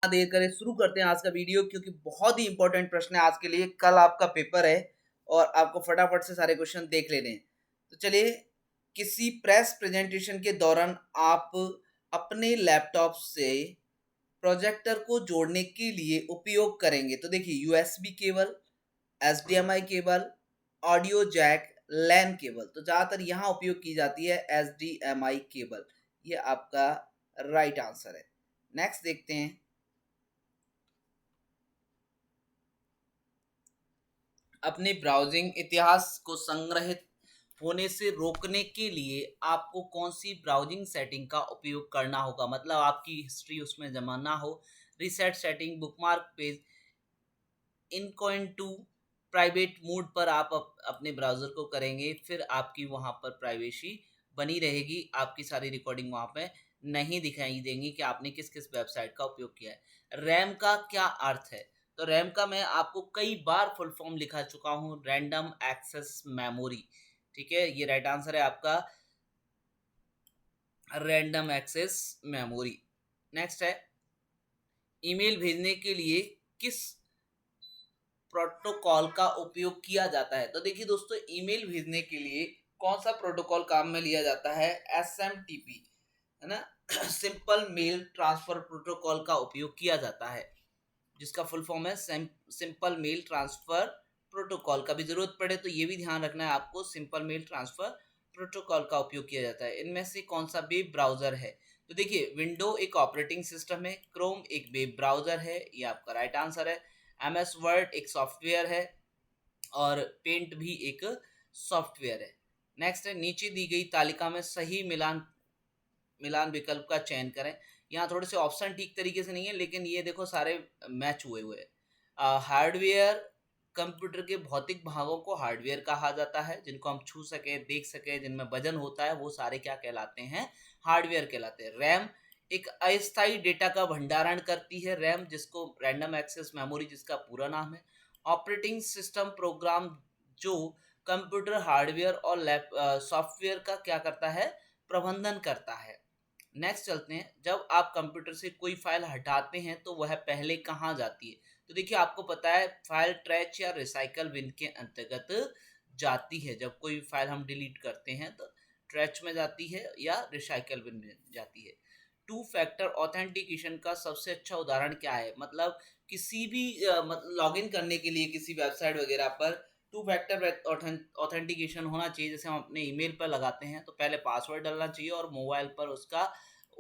देर करें शुरू करते हैं आज का वीडियो, क्योंकि बहुत ही इंपॉर्टेंट प्रश्न है आज के लिए। कल आपका पेपर है और आपको फटाफट से सारे क्वेश्चन देख लेने हैं। तो चलिए, किसी प्रेस प्रेजेंटेशन के दौरान आप अपने लैपटॉप से प्रोजेक्टर को जोड़ने के लिए उपयोग करेंगे। तो देखिए, USB cable, HDMI cable, audio jack, LAN cable. तो ज़्यादातर यहाँ उपयोग की जाती है एचडीएमआई केबल। ये आपका राइट आंसर है। नेक्स्ट देखते हैं। अपने ब्राउजिंग इतिहास को संग्रहित होने से रोकने के लिए आपको कौन सी ब्राउजिंग सेटिंग का उपयोग करना होगा। मतलब आपकी हिस्ट्री उसमें जमा ना हो। Reset setting, bookmark page, incognito private mode पर आप अपने ब्राउज़र को करेंगे, फिर आपकी वहाँ पर प्राइवेसी बनी रहेगी। आपकी सारी रिकॉर्डिंग वहाँ पे नहीं दिखाई देंगी कि आपने किस किस वेबसाइट का उपयोग किया है। रैम का क्या अर्थ है? तो रैम का मैं आपको कई बार फुल फॉर्म लिखा चुका हूँ, रैंडम एक्सेस मेमोरी। ठीक है, ये राइट आंसर है आपका, रैंडम एक्सेस मेमोरी। नेक्स्ट है, ईमेल भेजने के लिए किस प्रोटोकॉल का उपयोग किया जाता है। तो देखिए दोस्तों, ईमेल भेजने के लिए कौन सा प्रोटोकॉल काम में लिया जाता है? एसएमटीपी, है ना। सिंपल मेल ट्रांसफर प्रोटोकॉल का उपयोग किया जाता है, जिसका फुल फॉर्म है सिंपल मेल ट्रांसफर प्रोटोकॉल। कभी जरूरत पड़े तो ये भी ध्यान रखना है आपको, सिंपल मेल ट्रांसफर प्रोटोकॉल का उपयोग किया जाता है। इनमें से कौन सा वेब ब्राउजर है? तो देखिए, विंडो एक ऑपरेटिंग सिस्टम है, क्रोम एक वेब ब्राउजर है, ये आपका राइट आंसर है। एमएस वर्ड एक सॉफ्टवेयर है और पेंट भी एक सॉफ्टवेयर है। नेक्स्ट है, नीचे दी गई तालिका में सही मिलान मिलान विकल्प का चयन करें। यहाँ थोड़े से ऑप्शन ठीक तरीके से नहीं है, लेकिन ये देखो सारे मैच हुए हुए हैं। हार्डवेयर, कंप्यूटर के भौतिक भागों को हार्डवेयर कहा जाता है, जिनको हम छू सके, देख सके, जिनमें वजन होता है, वो सारे क्या कहलाते हैं? हार्डवेयर कहलाते हैं। रैम एक अस्थायी डेटा का भंडारण करती है, रैम, जिसको रैंडम एक्सेस मेमोरी जिसका पूरा नाम है। ऑपरेटिंग सिस्टम प्रोग्राम जो कंप्यूटर हार्डवेयर और लैप सॉफ्टवेयर का क्या करता है? प्रबंधन करता है। नेक्स्ट चलते हैं, जब आप कंप्यूटर से कोई फाइल हटाते हैं तो वह पहले कहाँ जाती है? तो देखिए, आपको पता है फाइल ट्रैश या रिसाइकल बिन के अंतर्गत जाती है। जब कोई फाइल हम डिलीट करते हैं तो ट्रैश में जाती है या रिसाइकल बिन में जाती है। टू फैक्टर ऑथेंटिकेशन का सबसे अच्छा उदाहरण क्या है? मतलब किसी भी लॉगिन करने के लिए किसी वेबसाइट वगैरह पर टू फैक्टर ऑथेंटिकेशन होना चाहिए। जैसे हम अपने ईमेल पर लगाते हैं तो पहले पासवर्ड डालना चाहिए और मोबाइल पर उसका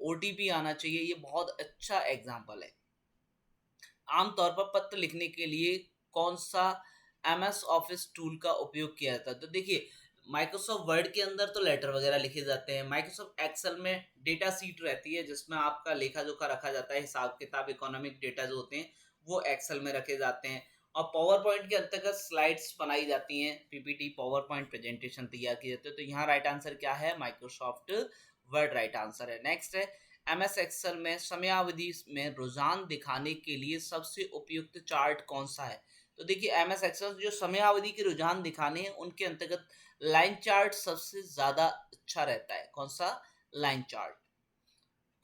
ओटीपी आना चाहिए। ये बहुत अच्छा एग्जांपल है। आमतौर पर पत्र लिखने के लिए कौन सा एमएस ऑफिस टूल का उपयोग किया जाता है? तो देखिए, माइक्रोसॉफ्ट वर्ड के अंदर तो लेटर वगैरह लिखे जाते हैं। माइक्रोसॉफ्ट एक्सेल में डेटा सीट रहती है, जिसमें आपका लेखा जोखा रखा जाता है, हिसाब किताब, इकोनॉमिक डेटा जो होते हैं वो एक्सेल में रखे जाते हैं। और पावर पॉइंट के अंतर्गत स्लाइड्स बनाई जाती हैं, पीपीटी, पावर पॉइंट प्रेजेंटेशन तैयार की जाती है। तो यहाँ राइट आंसर क्या है? माइक्रोसॉफ्ट वर्ड राइट आंसर है। नेक्स्ट है, एमएस एक्सेल में समयावधि में रुझान दिखाने के लिए सबसे उपयुक्त चार्ट कौन सा है? तो देखिए, एमएस एक्सेल जो समयावधि के रुझान दिखाने हैं उनके अंतर्गत लाइन चार्ट सबसे ज्यादा अच्छा रहता है। कौन सा? Line chart.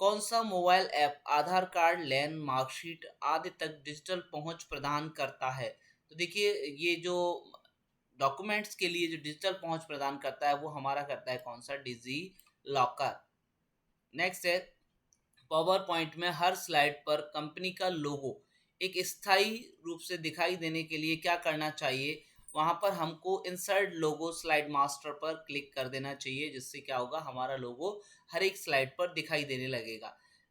कौन सा मोबाइल ऐप आधार कार्ड, लैन, मार्कशीट आदि तक डिजिटल पहुंच प्रदान करता है? तो देखिए, ये जो डॉक्यूमेंट्स के लिए जो डिजिटल पहुंच प्रदान करता है वो हमारा करता है कौन सा? Digi locker. नेक्स्ट है, पावर पॉइंट में हर स्लाइड पर कंपनी का लोगो एक स्थायी रूप से दिखाई देने के लिए क्या करना चाहिए? वहां पर हमको इंसर्ट लोगो स्लाइड मास्टर पर क्लिक कर देना चाहिए, जिससे क्या होगा? हमारा लोगो हर एक स्लाइड पर दिखाई देने लगेगा।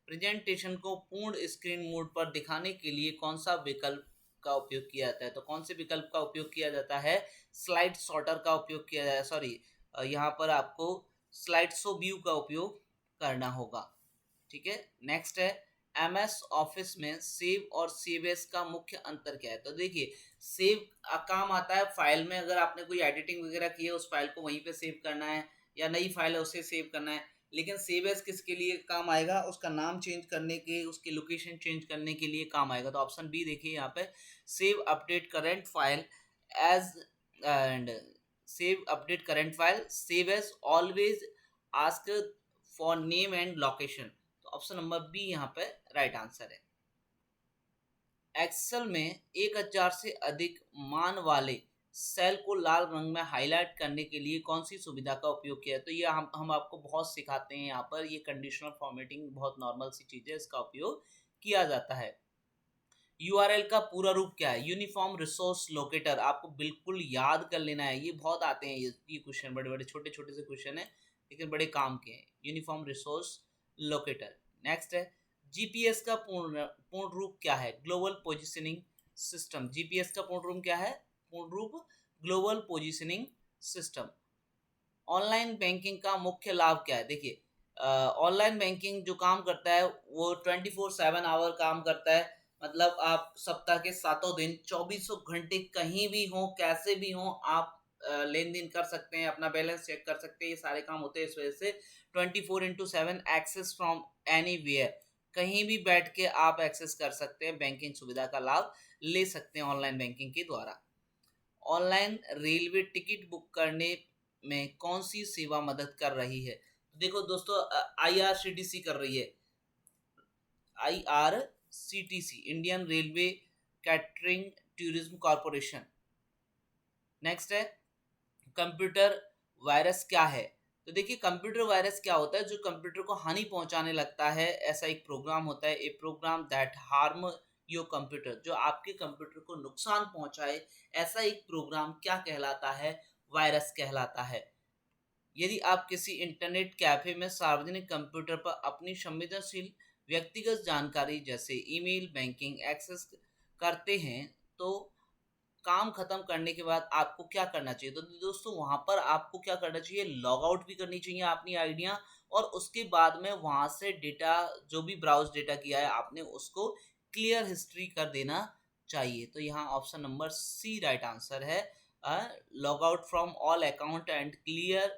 प्रेजेंटेशन को पूर्ण स्क्रीन मोड पर दिखाने के लिए कौन सा विकल्प का उपयोग किया जाता है? तो कौन से विकल्प का उपयोग किया जाता है? स्लाइड सॉर्टर का उपयोग किया जाए, सॉरी, यहाँ पर आपको स्लाइड शो व्यू का उपयोग करना होगा। ठीक है। नेक्स्ट है, एमएस ऑफिस में सेव और सेव एज का मुख्य अंतर क्या है? तो देखिए, सेव काम आता है फाइल में, अगर आपने कोई एडिटिंग वगैरह की है उस फाइल को वहीं पे सेव करना है, या नई फाइल है उसे सेव करना है। लेकिन सेव एज किसके लिए काम आएगा? उसका नाम चेंज करने के, उसकी लोकेशन चेंज करने के लिए काम आएगा। तो ऑप्शन बी देखिए यहाँ पे, save update current file as and save update current file, save as always ask for name and location. तो ऑप्शन नंबर बी यहाँ पे राइट आंसर है। एक्सेल में 1000 से अधिक मान वाले सेल को लाल रंग में हाईलाइट करने के लिए कौन सी सुविधा का उपयोग किया है? तो ये हम आपको बहुत सिखाते हैं यहाँ पर। ये कंडीशनल फॉर्मेटिंग बहुत नॉर्मल सी चीज़ है, इसका उपयोग किया जाता है। यूआरएल का पूरा रूप क्या है? Uniform resource locator. आपको बिल्कुल याद कर लेना है, ये बहुत आते हैं ये क्वेश्चन, बड़े बड़े छोटे छोटे से क्वेश्चन है लेकिन बड़े काम के हैं। Uniform resource locator. नेक्स्ट है जीपीएस का पूर्ण रूप क्या है? Global positioning system. जीपीएस का पूर्ण रूप क्या है? पूर्ण रूप global positioning system. Online banking का मुख्य लाभ क्या है? देखिए, ऑनलाइन बैंकिंग जो काम करता है वो 24/7 आवर काम करता है। मतलब आप सप्ताह के सातों दिन 2400 घंटे कहीं भी हो, कैसे भी हो, आप लेन देन कर सकते हैं, अपना बैलेंस चेक कर सकते हैं। ये सारे काम होते हैं इस वजह से 24/7 एक्सेस फ्रॉम एनीवेयर। कहीं भी बैठ के आप एक्सेस कर सकते हैं, बैंकिंग सुविधा का लाभ ले सकते हैं ऑनलाइन बैंकिंग के द्वारा। ऑनलाइन रेलवे टिकट बुक करने में कौन सी सेवा मदद कर रही है? तो देखो दोस्तों, आईआरसीटीसी कर रही है। IRCTC, Indian railway catering tourism corporation. Next है कंप्यूटर वायरस क्या है? तो देखिए, कंप्यूटर वायरस क्या होता है? जो कंप्यूटर को हानि पहुंचाने लगता है, ऐसा एक प्रोग्राम होता है। A program that harm your computer, जो आपके कंप्यूटर को नुकसान पहुंचाए, ऐसा एक प्रोग्राम क्या कहलाता है? वायरस कहलाता है। यदि आप किसी इंटरनेट कैफे में सार्वजनिक कंप्यूटर पर अपनी संवेदनशील व्यक्तिगत जानकारी जैसे ईमेल, बैंकिंग एक्सेस करते हैं, तो काम खत्म करने के बाद आपको क्या करना चाहिए? तो दोस्तों, वहां पर आपको क्या करना चाहिए? लॉग आउट भी करनी चाहिए अपनी आइडिया, और उसके बाद में वहां से डेटा, जो भी ब्राउज डेटा किया है आपने, उसको क्लियर हिस्ट्री कर देना चाहिए। तो यहाँ option number C right answer है। Log out from all account and clear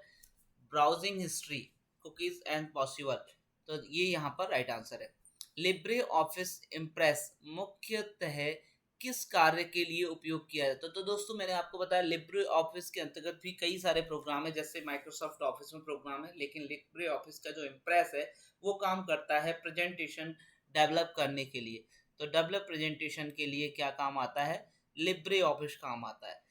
browsing history cookies and possible. तो ये यहाँ पर राइट आंसर है। लिब्रे ऑफिस इम्प्रेस मुख्यतः किस कार्य के लिए उपयोग किया जाता है? तो दोस्तों, मैंने आपको बताया लिब्रे ऑफिस के अंतर्गत भी कई सारे प्रोग्राम है, जैसे माइक्रोसॉफ्ट ऑफिस में प्रोग्राम है, लेकिन लिब्रे ऑफिस का जो इम्प्रेस है वो काम करता है प्रेजेंटेशन डेवलप करने के लिए। तो डेवलप प्रेजेंटेशन के लिए क्या काम आता है? लिब्रे ऑफिस काम आता है।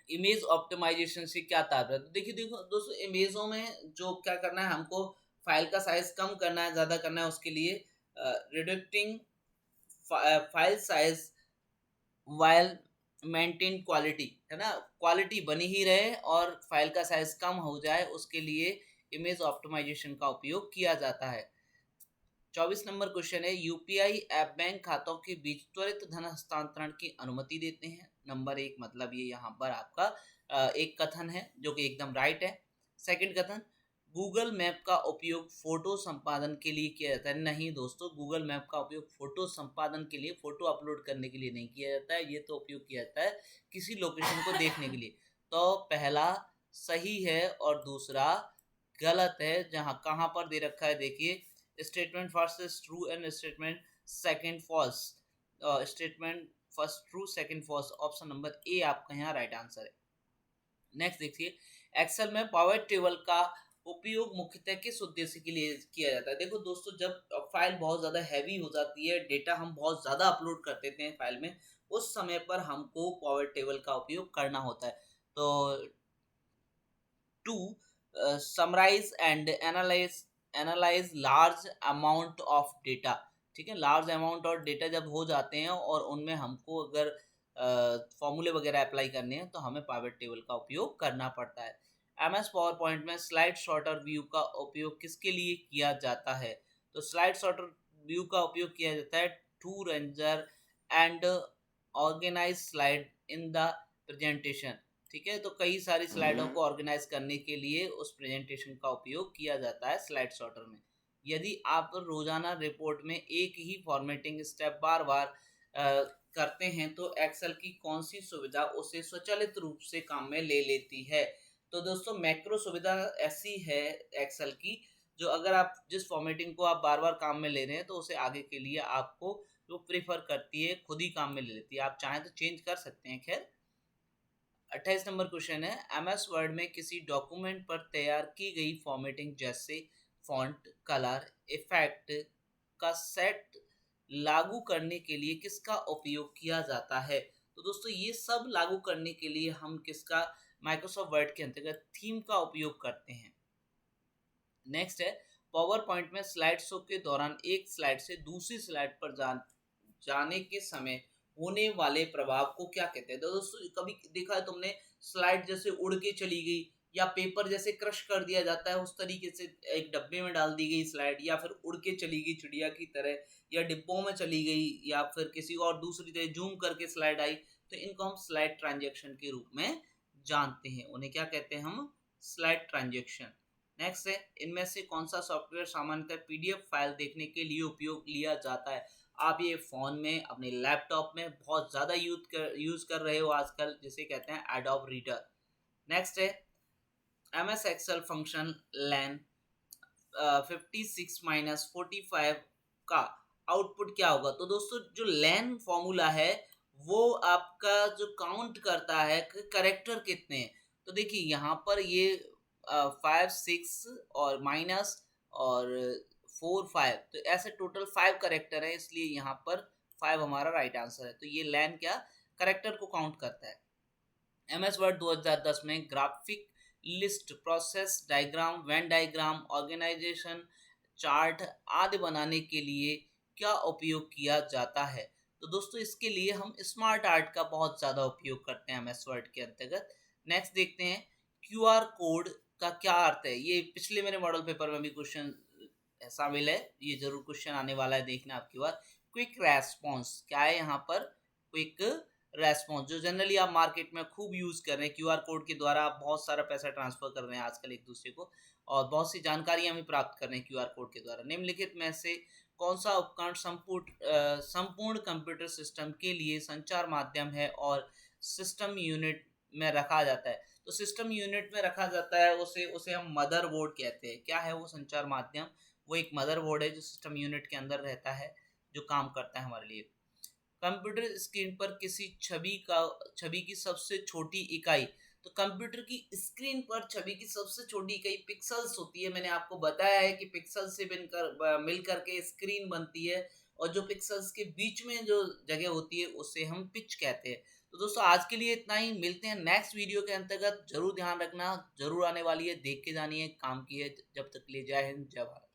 इमेज ऑप्टिमाइजेशन से क्या तात्पर्य? तो देखिए, देखो दोस्तों, इमेजों में जो क्या करना है, हमको फाइल का साइज कम करना है, ज़्यादा करना है, उसके लिए reducing file size while maintain quality, है ना, क्वालिटी बनी ही रहे और फाइल का साइज कम हो जाए, उसके लिए इमेज ऑप्टिमाइजेशन का उपयोग किया जाता है। 24 नंबर क्वेश्चन है, यूपीआई ऐप बैंक खातों के बीच त्वरित धन हस्तांतरण की अनुमति देते हैं। नंबर 1, मतलब ये यहाँ पर आपका एक कथन है जो कि एकदम राइट है। सेकंड कथन, गूगल मैप का उपयोग फोटो संपादन के लिए किया जाता है। नहीं दोस्तों, गूगल मैप का उपयोग फोटो संपादन के लिए, फोटो अपलोड करने के लिए नहीं किया जाता है। ये तो उपयोग किया जाता है किसी लोकेशन को देखने के लिए। तो पहला सही है और दूसरा गलत है। जहाँ कहाँ पर दे रखा है, देखिए, statement first is true and statement second false. Statement first true, second false. Option number A आपका यहाँ राइट आंसर है। नेक्स्ट देखिए, एक्सेल में पावर टेबल का उपयोग मुख्यतः किस उद्देश्य के लिए किया जाता है? देखो दोस्तों, जब फाइल बहुत ज़्यादा हैवी हो जाती है, डेटा हम बहुत ज़्यादा अपलोड कर देते हैं फाइल में, उस समय पर हमको पावर टेबल का उपयोग करना होता है। तो to summarize and analyze large amount of data. ठीक है, लार्ज अमाउंट ऑफ डेटा जब हो जाते हैं और उनमें हमको अगर फॉर्मूले वगैरह अप्लाई करने हैं, तो हमें पाइवट टेबल का उपयोग करना पड़ता है। एमएस पावर पॉइंट में स्लाइड शॉर्टर व्यू का उपयोग किसके लिए किया जाता है? तो स्लाइड शॉर्टर व्यू का उपयोग किया जाता है to arrange and organize slide in the presentation. ठीक है, तो कई सारी स्लाइडों को ऑर्गेनाइज करने के लिए उस प्रेजेंटेशन का उपयोग किया जाता है स्लाइड सॉर्टर में। यदि आप रोजाना रिपोर्ट में एक ही फॉर्मेटिंग स्टेप बार बार करते हैं, तो एक्सेल की कौन सी सुविधा उसे स्वचालित रूप से काम में ले लेती है? तो दोस्तों, मैक्रो सुविधा ऐसी है एक्सेल की, जो अगर आप जिस फॉर्मेटिंग को आप बार बार काम में ले रहे हैं, तो उसे आगे के लिए आपको जो प्रेफर करती है, खुद ही काम में ले लेती है। आप चाहें तो चेंज कर सकते हैं। खैर, 28 नंबर क्वेश्चन है, एमएस वर्ड में किसी डॉक्यूमेंट पर तैयार की गई फॉर्मेटिंग जैसे फॉन्ट, कलर, इफेक्ट का सेट लागू करने के लिए किसका उपयोग किया जाता है? तो दोस्तों ये सब लागू करने के लिए हम किसका माइक्रोसॉफ्ट वर्ड के अंतर्गत थीम का उपयोग करते हैं। नेक्स्ट है पावर पॉइंट में स्लाइड शो के दौरान एक स्लाइड से दूसरी स्लाइड पर जाने के समय होने वाले प्रभाव को क्या कहते हैं। तो दोस्तों कभी देखा है तुमने स्लाइड जैसे उड़ के चली गई या पेपर जैसे क्रश कर दिया जाता है उस तरीके से एक डब्बे में डाल दी गई स्लाइड, या फिर उड़ के चली गई चिड़िया की तरह, या डिब्बों में चली गई, या फिर किसी और दूसरी तरह जूम करके स्लाइड आई, तो इनको हम स्लाइड ट्रांजेक्शन के रूप में जानते हैं। उन्हें क्या कहते हैं हम? Slide transaction. नेक्स्ट है इनमें से कौन सा सॉफ्टवेयर सामान्यतः पीडीएफ फाइल देखने के लिए उपयोग लिया जाता है। आप ये फ़ोन में अपने लैपटॉप में बहुत ज़्यादा यूज़ कर रहे हो आजकल, जिसे कहते हैं एडोब रीडर। नेक्स्ट है एम एस एक्सेल फंक्शन लैन 56-45 का आउटपुट क्या होगा। तो दोस्तों जो लैन फॉर्मूला है वो आपका जो काउंट करता है करेक्टर कितने हैं। तो देखिए यहाँ पर ये 5 6 और माइनस और 4 5, तो ऐसे टोटल 5 करेक्टर है, इसलिए यहाँ पर 5 हमारा राइट आंसर है। तो ये लैन क्या करेक्टर को काउंट करता है। एम एस वर्ड 2010 में graphic list, process diagram, Venn diagram, organization chart आदि बनाने के लिए क्या उपयोग किया जाता है। तो दोस्तों इसके लिए हम स्मार्ट आर्ट का बहुत ज़्यादा उपयोग करते हैं एम एस वर्ड के अंतर्गत। नेक्स्ट देखते हैं क्यूआर कोड का क्या अर्थ है। ये पिछले मेरे मॉडल पेपर में भी क्वेश्चन शामिल है, ये जरूर क्वेश्चन आने वाला है, देखना आपकी बार। क्विक रेस्पॉन्स क्या है यहाँ पर? क्विक रेस्पॉन्स जो जनरली आप मार्केट में खूब यूज़ कर रहे हैं, क्यूआर कोड के द्वारा आप बहुत सारा पैसा ट्रांसफर कर रहे हैं आजकल एक दूसरे को, और बहुत सी जानकारियां भी प्राप्त कर रहे हैं क्यूआर कोड के द्वारा। निम्नलिखित में से कौन सा उपकरण संपूर्ण कंप्यूटर सिस्टम के लिए संचार माध्यम है और सिस्टम यूनिट में रखा जाता है। तो सिस्टम यूनिट में रखा जाता है, उसे उसे हम मदरबोर्ड कहते हैं। क्या है वो संचार माध्यम? वो एक मदरबोर्ड है जो सिस्टम यूनिट के अंदर रहता है, जो काम करता है हमारे लिए। कंप्यूटर स्क्रीन पर किसी छवि की सबसे छोटी इकाई। तो कंप्यूटर की स्क्रीन पर छवि की सबसे छोटी इकाई पिक्सल्स होती है। मैंने आपको बताया है कि पिक्सल से मिल करके स्क्रीन बनती है, और जो पिक्सल्स के बीच में जो जगह होती है उसे हम पिच कहते हैं। तो दोस्तों आज के लिए इतना ही, मिलते हैं नेक्स्ट वीडियो के अंतर्गत। जरूर ध्यान रखना, जरूर आने वाली है, देख के जानिए, काम की है। जब तक के लिए जय हिंद, जय भारत।